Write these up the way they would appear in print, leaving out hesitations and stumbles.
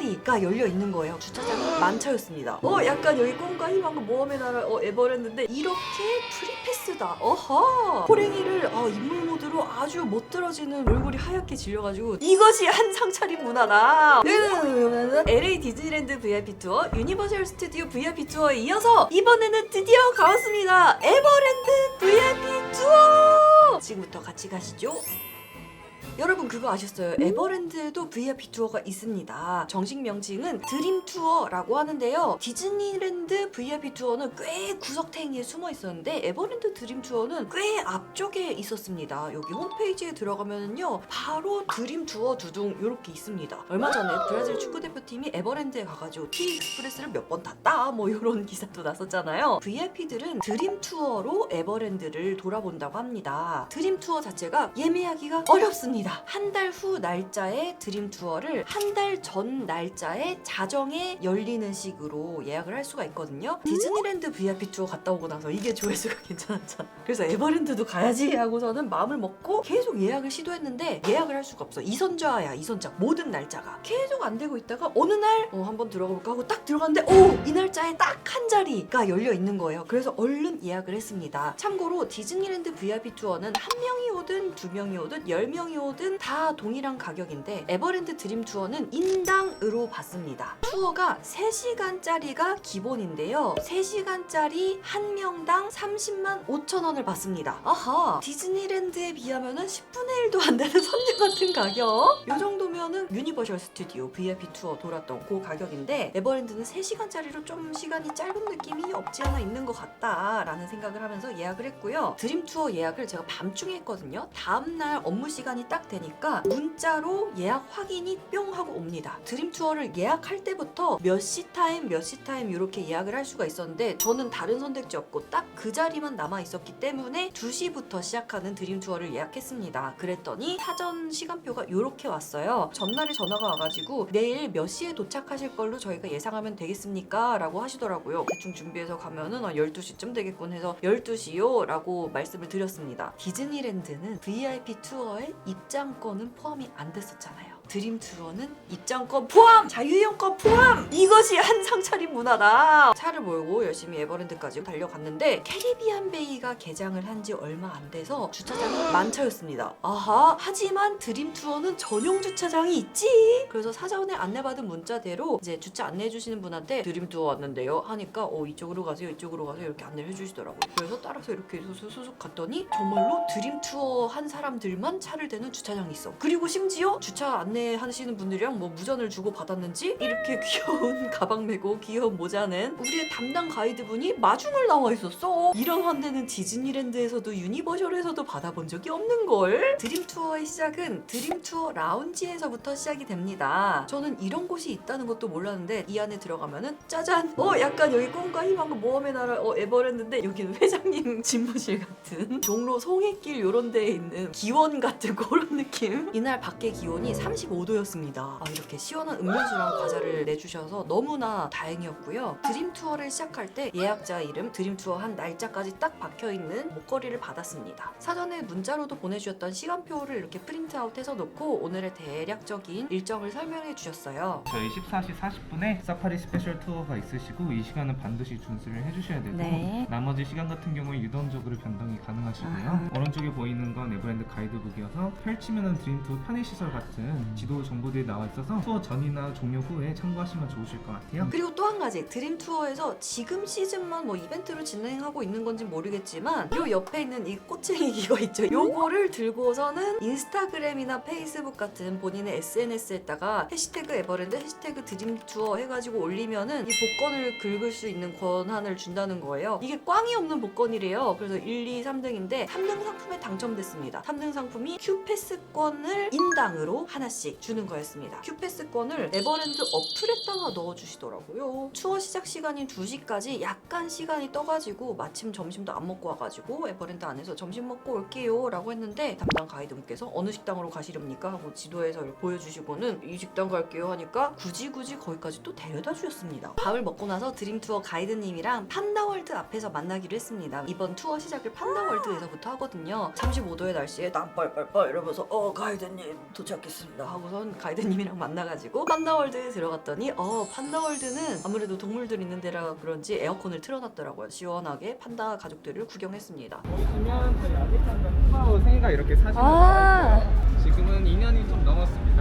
자리가 열려 있는 거예요. 주차장은 만차였습니다. 약간 여기 꿈과 희망과 모험의 나라 에버랜드인데 이렇게 프리패스다. 어허. 호랭이를 인물 모드로 아주 못 들어지는 얼굴이 하얗게 질려가지고 이것이 한상 차림 문화다. LA 디즈니랜드 VIP 투어, 유니버셜 스튜디오 VIP 투어에 이어서 이번에는 드디어 가봤습니다. 에버랜드 VIP 투어. 지금부터 같이 가시죠. 여러분 그거 아셨어요? 에버랜드에도 VIP 투어가 있습니다. 정식 명칭은 드림 투어라고 하는데요. 디즈니랜드 VIP 투어는 꽤 구석탱이에 숨어 있었는데 에버랜드 드림 투어는 꽤 앞쪽에 있었습니다. 여기 홈페이지에 들어가면요 바로 드림 투어 두둥 이렇게 있습니다. 얼마 전에 브라질 축구대표팀이 에버랜드에 가가지고 티익스프레스를 몇 번 탔다 뭐 이런 기사도 났었잖아요. VIP들은 드림 투어로 에버랜드를 돌아본다고 합니다. 드림 투어 자체가 예매하기가 어렵습니다. 한 달 후 날짜에 드림 투어를 한 달 전 날짜에 자정에 열리는 식으로 예약을 할 수가 있거든요. 디즈니랜드 VIP 투어 갔다 오고 나서 이게 조회수가 괜찮았잖아. 그래서 에버랜드도 가야지 하고서는 마음을 먹고 계속 예약을 시도했는데 예약을 할 수가 없어. 이선좌야 이선좌 모든 날짜가 계속 안 되고 있다가 어느 날 한번 들어가 볼까 하고 딱 들어갔는데 이 날짜에 딱 한 자리가 열려 있는 거예요. 그래서 얼른 예약을 했습니다. 참고로 디즈니랜드 VIP 투어는 한 명이 오든 두 명이 오든 10명이 오든 다 동일한 가격인데 에버랜드 드림 투어는 인당으로 받습니다. 투어가 3시간짜리가 기본인데요. 3시간짜리 한 명당 30만 5천 원을 받습니다. 아하, 디즈니랜드에 비하면은 10분의 1도 안 되는 선녀 같은 가격? 이 정도면은 유니버셜 스튜디오 VIP 투어 돌았던 그 가격인데 에버랜드는 3시간짜리로 좀 시간이 짧은 느낌이 없지 않아 있는 것 같다라는 생각을 하면서 예약을 했고요. 드림 투어 예약을 제가 밤중에 했거든요. 다음날 업무 시간이 딱 되니까 문자로 예약 확인이 뿅 하고 옵니다. 드림 투어를 예약할 때부터 몇 시 타임 이렇게 예약을 할 수가 있었는데 저는 다른 선택지 없고 딱 그 자리만 남아 있었기 때문에 2시부터 시작하는 드림 투어를 예약했습니다. 그랬더니 사전 시간표가 이렇게 왔어요. 전날에 전화가 와가지고 내일 몇 시에 도착하실 걸로 저희가 예상하면 되겠습니까? 라고 하시더라고요. 대충 준비해서 가면은 12시쯤 되겠군 해서 12시요? 라고 말씀을 드렸습니다. 디즈니랜드는 VIP 투어에 입장권은 포함이 안 됐었잖아요. 드림 투어는 입장권 포함! 자유이용권 포함! 이것이 한상 차림 문화다! 차를 몰고 열심히 에버랜드까지 달려갔는데 캐리비안 베이가 개장을 한 지 얼마 안 돼서 주차장은 만차였습니다. 아하! 하지만 드림 투어는 전용 주차장이 있지! 그래서 사전에 안내받은 문자대로 이제 주차 안내해주시는 분한테 드림 투어 왔는데요 하니까 이쪽으로 가세요 이쪽으로 가세요 이렇게 안내를 해주시더라고요. 그래서 따라서 이렇게 수수수 갔더니 정말로 드림 투어 한 사람들만 차를 대는 주차장이 있어. 그리고 심지어 주차 안내하시는 분들이랑 뭐 무전을 주고 받았는지 이렇게 귀여운 가방 메고 귀여운 모자는 우리의 담당 가이드분이 마중을 나와 있었어. 이런 환대는 디즈니랜드에서도 유니버셜에서도 받아본 적이 없는걸. 드림 투어의 시작은 드림 투어 라운지에서부터 시작이 됩니다. 저는 이런 곳이 있다는 것도 몰랐는데 이 안에 들어가면은 짜잔! 약간 여기 꿈과 희망과 모험의 나라 에버랜드인데 여기는 회장님 집무실 같은 종로 송해길 요런 데에 있는 기원 같은 그런 느낌. 이날 밖에 기온이 35도였습니다. 이렇게 시원한 음료수랑 과자를 내주셔서 너무나 다행이었고요. 드림 투어를 시작할 때 예약자 이름, 드림 투어 한 날짜까지 딱 박혀있는 목걸이를 받았습니다. 사전에 문자로도 보내주셨던 시간표를 이렇게 프린트아웃해서 놓고 오늘의 대략적인 일정을 설명해 주셨어요. 저희 14시 40분에 사파리 스페셜 투어가 있으시고 이 시간은 반드시 준수를 해주셔야 되고 네. 나머지 시간 같은 경우에 유동적으로 변동이 가능하시고요. 오른쪽에 보이는 건 에버랜드 가이드북이어서 펼치면은 드림 투어 편의시설 같은 지도 정보들이 나와 있어서 투어 전이나 종료 후에 참고하시면 좋으실 것 같아요. 그리고 또 한 가지 드림 투어에서 지금 시즌만 뭐 이벤트로 진행하고 있는 건지 모르겠지만 요 옆에 있는 이 꼬챙이 이거 있죠. 요거를 들고서는 인스타그램이나 페이스북 같은 본인의 SNS에다가 해시태그 에버랜드 해시태그 드림 투어 해가지고 올리면은 이 복권을 긁을 수 있는 권한을 준다는 거예요. 이게 꽝이 없는 복권이래요. 그래서 1, 2, 3등인데 3등 상품에 당첨됐습니다. 3등 상품이 큐패스권을 인당으로 하나씩 주는 거였습니다. 큐패스권을 에버랜드 어플에다가 넣어주시더라고요. 투어 시작 시간인 2시까지 약간 시간이 떠가지고 마침 점심도 안 먹고 와가지고 에버랜드 안에서 점심 먹고 올게요 라고 했는데 담당 가이드분께서 어느 식당으로 가시렵니까? 하고 지도에서 보여주시고는 이 식당 갈게요 하니까 굳이 거기까지 또 데려다 주셨습니다. 밥을 먹고 나서 드림 투어 가이드님이랑 판다월드 앞에서 만나기로 했습니다. 이번 투어 시작을 판다월드에서부터 하거든요. 35도의 날씨에 땀 뻘뻘뻘 이러면서 가이드님 도착했습니다 하고 하고선 가이드님이랑 만나가지고 판다월드에 들어갔더니 판다월드는 아무래도 동물들 있는 데라 그런지 에어컨을 틀어놨더라고요. 시원하게 판다 가족들을 구경했습니다. 보시면 저희 아기 판다 푸바오 생이가 이렇게 사진을 아. 나와있어요. 지금은 2년이 좀 넘었습니다.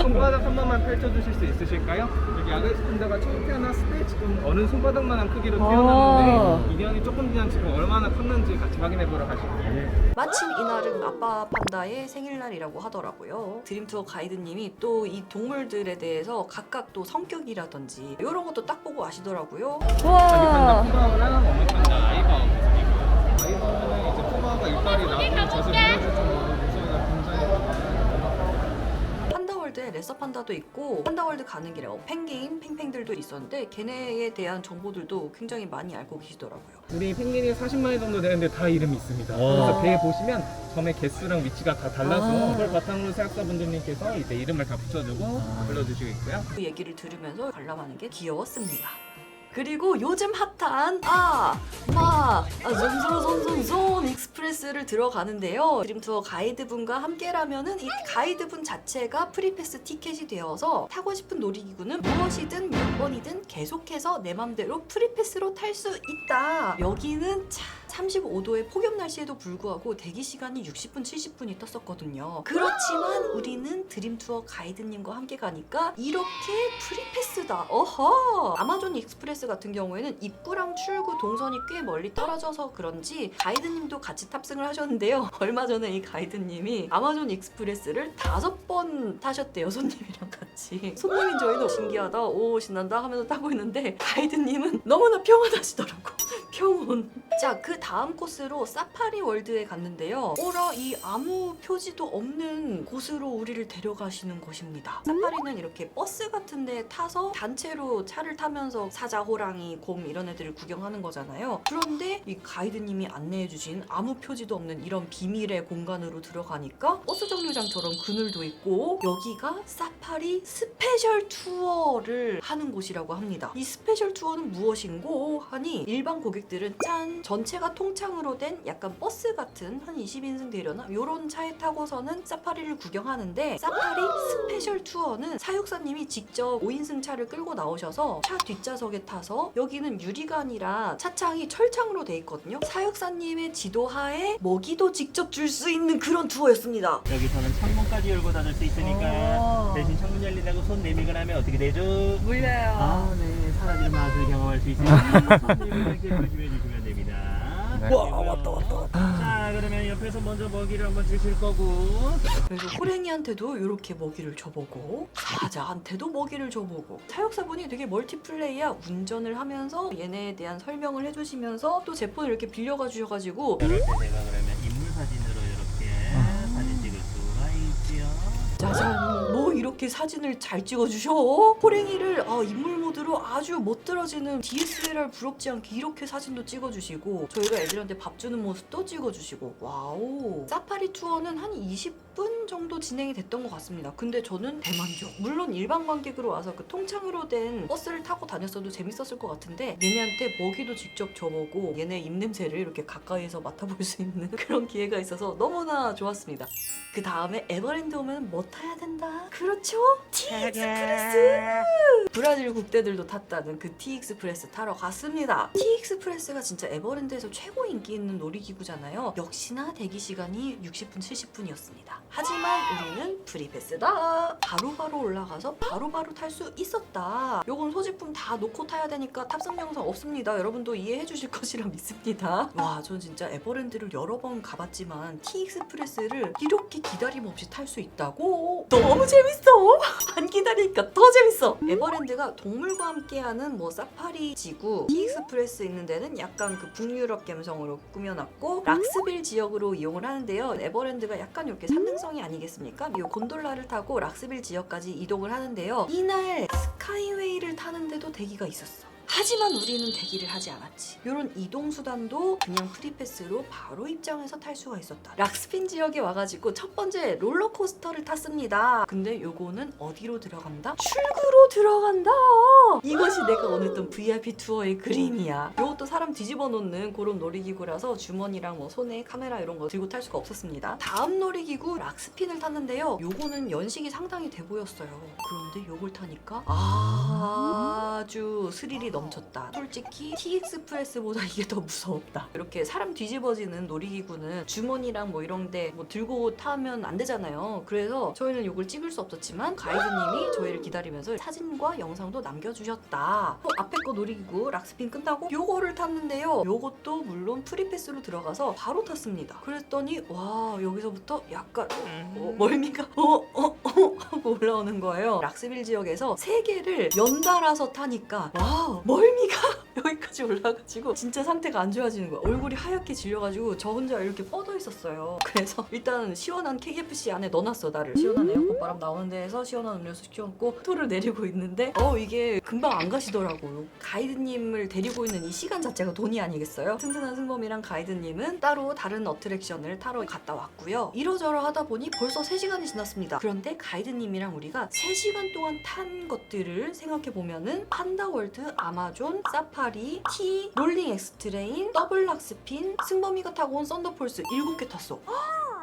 손바닥 한 번만 펼쳐주실 수 있으실까요? 여기 아기 판다가 처음 태어났을 때 지금 어느 손바닥만한 크기로 태어났는데 2년이 조금 지난 지금 얼마나 컸는지 같이 확인해보러 가실게요. 마침 이날은 아빠 판다의 생일날이라고 하더라고요. 드림투어 가이드님이 또 이 동물들에 대해서 각각 또 성격이라든지 이런 것도 딱 보고 아시더라고요. 아기 판다 와. 푸바오랑 어머 판다 아이바오 모습이고요. 아이바오는 이제 푸바오가 이빨이 나고 젖을 보여줄 정도로 무서움이 굉장히 판다월드에 레서 판다도 있고 판다월드 가는 길에 펭귄, 팽팽들도 있었는데 걔네에 대한 정보들도 굉장히 많이 알고 계시더라고요. 우리 펭귄이 40마리 정도 되는데 다 이름이 있습니다. 그래서 배에 보시면 점의 개수랑 위치가 다 달라서 그걸 바탕으로 사육사분들님께서 이제 이름을 다 붙여주고 불러주시고 있고요. 그 얘기를 들으면서 관람하는 게 귀여웠습니다. 그리고 요즘 핫한 존존존존존 익스프레스를 들어가는데요. 드림투어 가이드분과 함께라면은 이 가이드분 자체가 프리패스 티켓이 되어서 타고 싶은 놀이기구는 무엇이든 몇 번이든 계속해서 내 맘대로 프리패스로 탈 수 있다. 여기는 35도의 폭염 날씨에도 불구하고 대기 시간이 60분, 70분이 떴었거든요. 그렇지만 우리는 드림투어 가이드님과 함께 가니까 이렇게 프리패스다. 어허! 아마존 익스프레스 같은 경우에는 입구랑 출구 동선이 꽤 멀리 떨어져서 그런지 가이드님도 같이 탑승을 하셨는데요. 얼마 전에 이 가이드님이 아마존 익스프레스를 5번 타셨대요. 손님이랑 같이. 손님인 저희도 신기하다, 오 신난다 하면서 타고 있는데 가이드님은 너무나 평온하시더라고. 평온. 자, 그 다음 코스로 사파리 월드에 갔는데요. 오라 이 아무 표지도 없는 곳으로 우리를 데려가시는 것입니다. 사파리는 이렇게 버스 같은 데 타서 단체로 차를 타면서 사자, 호랑이, 곰 이런 애들을 구경하는 거잖아요. 그런데 이 가이드님이 안내해주신 아무 표지도 없는 이런 비밀의 공간으로 들어가니까 버스 정류장처럼 그늘도 있고 여기가 사파리 스페셜 투어를 하는 곳이라고 합니다. 이 스페셜 투어는 무엇인고 하니 일반 고객들은 짠! 전체가 통창으로 된 약간 버스 같은 한 20인승 되려나? 요런 차에 타고서는 사파리를 구경하는데 사파리 스페셜 투어는 사육사님이 직접 5인승 차를 끌고 나오셔서 차 뒷좌석에 타서 여기는 유리가 아니라 차창이 철창으로 돼 있거든요. 사육사님의 지도하에 먹이도 직접 줄 수 있는 그런 투어였습니다. 여기서는 창문까지 열고 닫을 수 있으니까 대신 창문 열린다고 손 내밀거나 하면 어떻게 되죠? 물려요. 아, 네. 사라질 맛을 경험할 수 있으니까 손 내밀 때 조심해 주시면 됩니다. 네. 와, 왔다. 자, 그러면 옆에서 먼저 먹이를 한번 주실 거고. 그래서 호랭이한테도 이렇게 먹이를 줘보고 사자한테도 먹이를 줘보고 사육사분이 되게 멀티플레이야. 운전을 하면서 얘네에 대한 설명을 해주시면서 또 제 폰을 이렇게 빌려가 주셔가지고 이럴 때 제가 그러면 인물 사진으로 이렇게 사진 찍을 수가 있지요. 짜잔, 뭐 이렇게 사진을 잘 찍어주셔? 호랭이를 인물 모드로 아주 멋들어지는 DSLR 부럽지 않게 이렇게 사진도 찍어주시고 저희가 애들한테 밥 주는 모습도 찍어주시고 와우. 사파리 투어는 한 20분 정도 진행이 됐던 것 같습니다. 근데 저는 대만족. 물론 일반 관객으로 와서 그 통창으로 된 버스를 타고 다녔어도 재밌었을 것 같은데 얘네한테 먹이도 직접 줘보고 얘네 입냄새를 이렇게 가까이에서 맡아볼 수 있는 그런 기회가 있어서 너무나 좋았습니다. 그 다음에 에버랜드 오면 뭐 타야 된다? 그렇죠? T-익스프레스! 브라질 국대들도 탔다는 그 T-익스프레스 타러 갔습니다. T-익스프레스가 진짜 에버랜드에서 최고 인기 있는 놀이기구잖아요. 역시나 대기 시간이 60분, 70분이었습니다. 하지만 우리는 프리패스다. 바로바로 올라가서 바로바로 탈 수 있었다. 요건 소지품 다 놓고 타야 되니까 탑승 영상 없습니다. 여러분도 이해해 주실 것이라 믿습니다. 와, 전 진짜 에버랜드를 여러 번 가봤지만 T-익스프레스를 이렇게 기다림 없이 탈 수 있다고? 너무 재밌어! 안 기다리니까 더 재밌어! 에버랜드가 동물과 함께하는 뭐 사파리 지구, T-익스프레스 있는 데는 약간 그 북유럽 감성으로 꾸며놨고 락스빌 지역으로 이용을 하는데요. 에버랜드가 약간 이렇게 산능성이 아니겠습니까? 이 곤돌라를 타고 락스빌 지역까지 이동을 하는데요. 이날 스카이웨이를 타는데도 대기가 있었어. 하지만 우리는 대기를 하지 않았지. 이런 이동수단도 그냥 프리패스로 바로 입장해서 탈 수가 있었다. 락스핀 지역에 와가지고 첫 번째 롤러코스터를 탔습니다. 근데 요거는 어디로 들어간다? 출구로 들어간다. 이것이 내가 원했던 VIP 투어의 그림이야. 요것도 사람 뒤집어 놓는 그런 놀이기구라서 주머니랑 뭐 손에 카메라 이런 거 들고 탈 수가 없었습니다. 다음 놀이기구 락스핀을 탔는데요. 요거는 연식이 상당히 돼 보였어요. 그런데 요걸 타니까 아주 스릴이 넘쳤다. 솔직히 T-익스프레스보다 이게 더 무서웠다. 이렇게 사람 뒤집어지는 놀이기구는 주머니랑 뭐 이런 데 뭐 들고 타면 안 되잖아요. 그래서 저희는 요걸 찍을 수 없었지만 가이드님이 저희를 기다리면서 사진과 영상도 남겨주셨다. 앞에 거 놀이기구 락스핀 끝나고 요거를 탔는데요. 요것도 물론 프리패스로 들어가서 바로 탔습니다. 그랬더니 와 여기서부터 약간 멀미가 하고 올라오는 거예요. 락스빌 지역에서 3개를 연달아서 타니까 와 멀미가 여기까지 올라가지고 진짜 상태가 안 좋아지는 거야. 얼굴이 하얗게 질려가지고 저 혼자 이렇게 뻗어 있었어요. 그래서 일단 시원한 KFC 안에 넣어놨어 나를. 시원한 에어컨 바람 나오는 데에서 시원한 음료수 시켜놓고 토를 내리고 있는데 이게 금방 안 가시더라고요. 가이드님을 데리고 있는 이 시간 자체가 돈이 아니겠어요? 튼튼한 승범이랑 가이드님은 따로 다른 어트랙션을 타러 갔다 왔고요. 이러저러 하다 보니 벌써 3시간이 지났습니다. 그런데 가이드님이랑 우리가 3시간 동안 탄 것들을 생각해보면은 판다월드, 아마존, 사파리, T, 롤링 엑스트레인, 더블 락스핀, 승범이가 타고 온 썬더폴스 7개 탔어.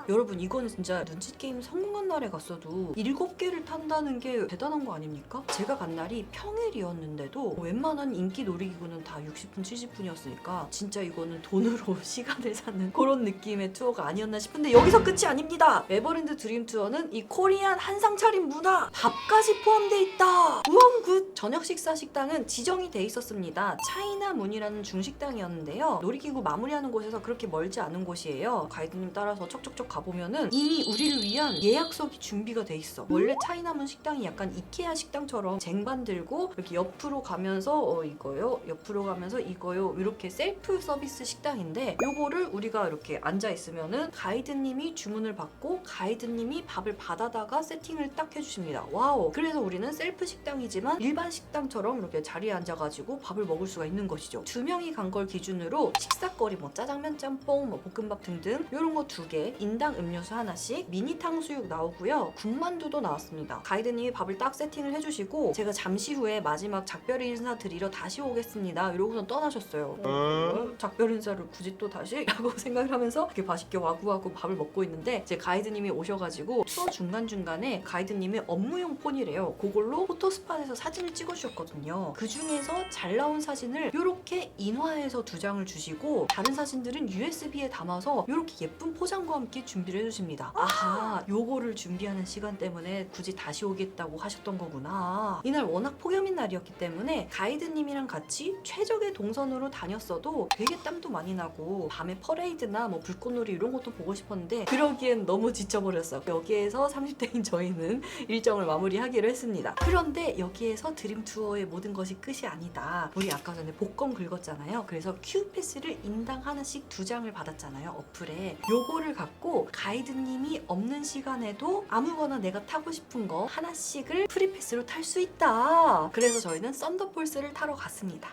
여러분 이거는 진짜 눈치게임 성공한 날에 갔어도 7개를 탄다는 게 대단한 거 아닙니까? 제가 간 날이 평일이었는데도 웬만한 인기 놀이기구는 다 60분, 70분이었으니까 진짜 이거는 돈으로 시간을 사는 그런 느낌의 투어가 아니었나 싶은데 여기서 끝이 아닙니다. 에버랜드 드림 투어는 이 코리안 한상 차림 문화 밥까지 포함되어 있다. 우왕 굿! 저녁 식사 식당은 지정이 돼 있었습니다. 차이나문이라는 중식당이었는데요. 놀이기구 마무리하는 곳에서 그렇게 멀지 않은 곳이에요. 가이드님 따라서 척척척 가보면은 이미 우리를 위한 예약석이 준비가 돼 있어. 원래 차이나문 식당이 약간 이케아 식당처럼 쟁반 들고 이렇게 옆으로 가면서 이거요, 옆으로 가면서 이거요 이렇게 셀프 서비스 식당인데 요거를 우리가 이렇게 앉아 있으면은 가이드님이 주문을 받고 가이드님이 밥을 받아다가 세팅을 딱 해주십니다. 와우. 그래서 우리는 셀프 식당이지만 일반 식당처럼 이렇게 자리에 앉아가지고 밥을 먹을 수가 있는 것이죠. 2명이 간 걸 기준으로 식사거리 뭐 짜장면, 짬뽕, 뭐 볶음밥 등등 이런 거 2개, 인당 음료수 하나씩, 미니 탕수육 나오고요. 군만두도 나왔습니다. 가이드님이 밥을 딱 세팅을 해주시고 제가 잠시 후에 마지막 작별 인사 드리러 다시 오겠습니다. 이러고선 떠나셨어요. 작별 인사를 굳이 또 다시? 라고 생각을 하면서 이렇게 맛있게 와구와구 밥을 먹고 있는데 제 가이드님이 오셔가지고 투어 중간중간에 가이드님의 업무용 폰이래요. 그걸로 포토스팟에서 사진을 찍어주셨거든요. 그 중에서 잘 나온 사진을 이렇게 인화해서 2장을 주시고 다른 사진들은 USB에 담아서 이렇게 예쁜 포장과 함께 준비를 해주십니다. 아하, 요거를 준비하는 시간 때문에 굳이 다시 오겠다고 하셨던 거구나. 이날 워낙 폭염인 날이었기 때문에 가이드님이랑 같이 최적의 동선으로 다녔어도 되게 땀도 많이 나고 밤에 퍼레이드나 뭐 불꽃놀이 이런 것도 보고 싶었는데 그러기엔 너무 지쳐버렸어. 여기에서 30대인 저희는 일정을 마무리하기로 했습니다. 그런데 여기에서 드림 투어의 모든 것이 끝이 아니다. 우리 아까 전에 복권 긁었잖아요. 그래서 큐패스를 인당 하나씩 2장을 받았잖아요. 어플에. 요거를 갖고 가이드님이 없는 시간에도 아무거나 내가 타고 싶은 거 하나씩을 프리패스로 탈 수 있다. 그래서 저희는 썬더폴스를 타러 갔습니다.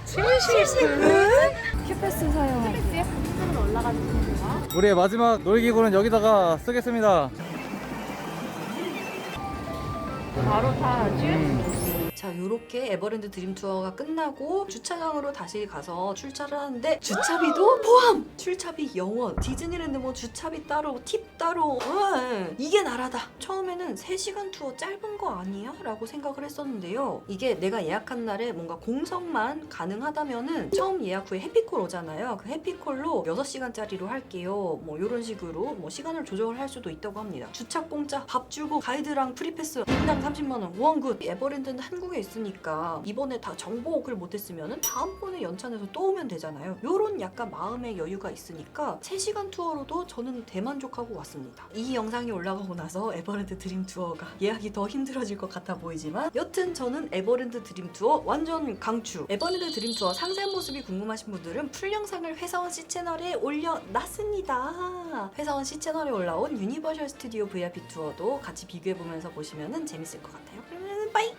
70분? 큐패스 사용할게요. 우리의 마지막 놀이기구는 여기다가 쓰겠습니다. 바로 타야지. 자, 요렇게 에버랜드 드림 투어가 끝나고 주차장으로 다시 가서 출차를 하는데 주차비도 포함! 출차비 0원. 디즈니랜드 뭐 주차비 따로, 팁 따로. 이게 나라다. 처음에는 3시간 투어 짧은 거 아니야? 라고 생각을 했었는데요. 이게 내가 예약한 날에 뭔가 공석만 가능하다면은 처음 예약 후에 해피콜 오잖아요. 그 해피콜로 6시간짜리로 할게요. 뭐 요런 식으로 뭐 시간을 조정을 할 수도 있다고 합니다. 주차 공짜, 밥 주고 가이드랑 프리패스 인당 30만원. 우왕굿. 에버랜드는 한국에 있으니까 이번에 다 정복을 못했으면 다음번에 연찬해서 또 오면 되잖아요. 요런 약간 마음의 여유가 있으니까 3시간 투어로도 저는 대만족하고 왔습니다. 이 영상이 올라가고 나서 에버랜드 드림 투어가 예약이 더 힘들어질 것 같아 보이지만 여튼 저는 에버랜드 드림 투어 완전 강추. 에버랜드 드림 투어 상세한 모습이 궁금하신 분들은 풀 영상을 회사원 C 채널에 올려놨습니다. 회사원 C 채널에 올라온 유니버셜 스튜디오 VIP 투어도 같이 비교해보면서 보시면 재밌을 것 같아요. 그러면 빠이!